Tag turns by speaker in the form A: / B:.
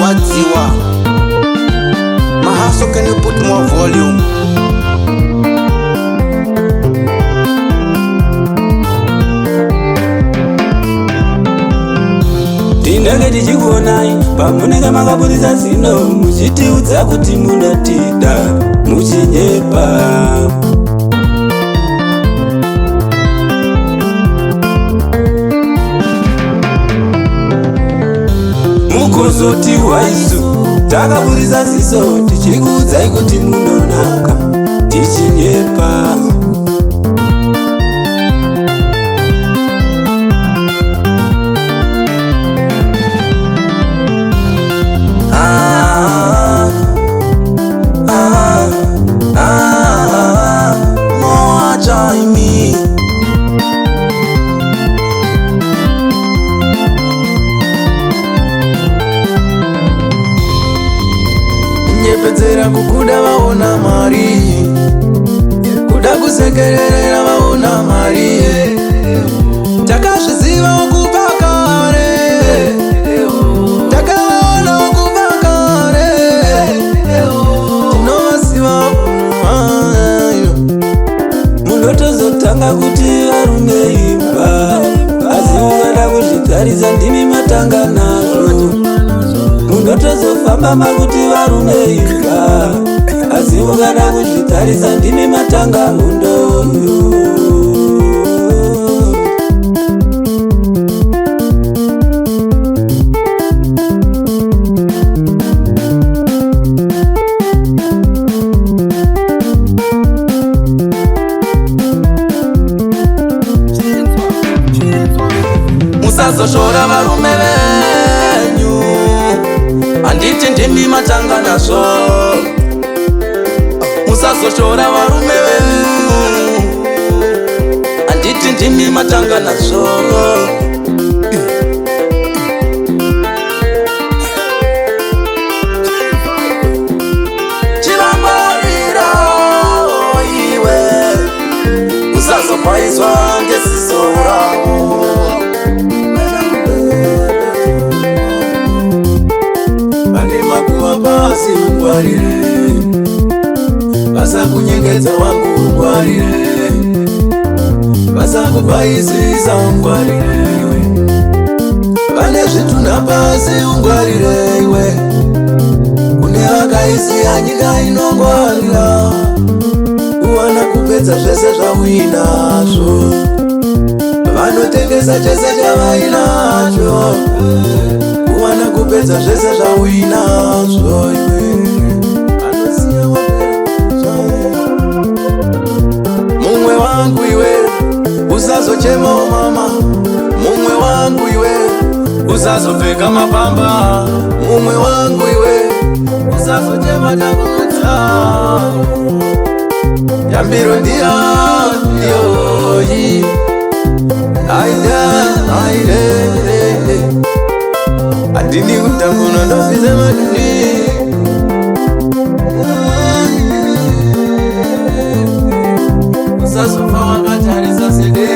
A: wadziwa. Mahaso, can you put more volume?
B: Ndinenge tichikuonai pamunenge makabudisa zino muchitiudza kuti munotida muchinyepa. Mukozoti waisu takabudisa ziso tichikuudzai kuti munonaka tichinyepa.
C: Nyepedzera kukuda vaona mari, kuda kusekerera vaona mari. Takazviziva kubva kare, takavaona kubva kare, tinovaziva mayo.
B: Munotozotanga kuti varume imba, asi mukada kuzvigarisa ndimi matanga nazvo. Munotozofamba makuti varume imba, asi mukada kuzvigarisa ndimi matanga hundoyo.
C: Musazoshora varume venyu, handiti ndimi matanga nazvo. Musazoshora varume venyu, handiti ndimi matanga nazvo. Chivangwarira iwe, usazopaizwa ngesiso ravo. Basi ungwarire, basa kunyengedza wangu ungwarire, basa kupaizisa ungwarire, vane zvitunda pasi ungwarire iwe, kune vakaisiya nyika inongwarira, kuwana kupedza zvese zvauinazvo, vanotengesa chese chavainacho, kuwana kupedza zvese zvauinazvo iwe. Mumwe wangu iwe, usazochema mama. Mumwe wangu iwe, usazopfeka mapamba. Mumwe wangu iwe, usazochema takutsa. Yambiro ndiyo ndiyoyi, aide adini kutambuna ndofize madini. Usazofa wakatarisa sede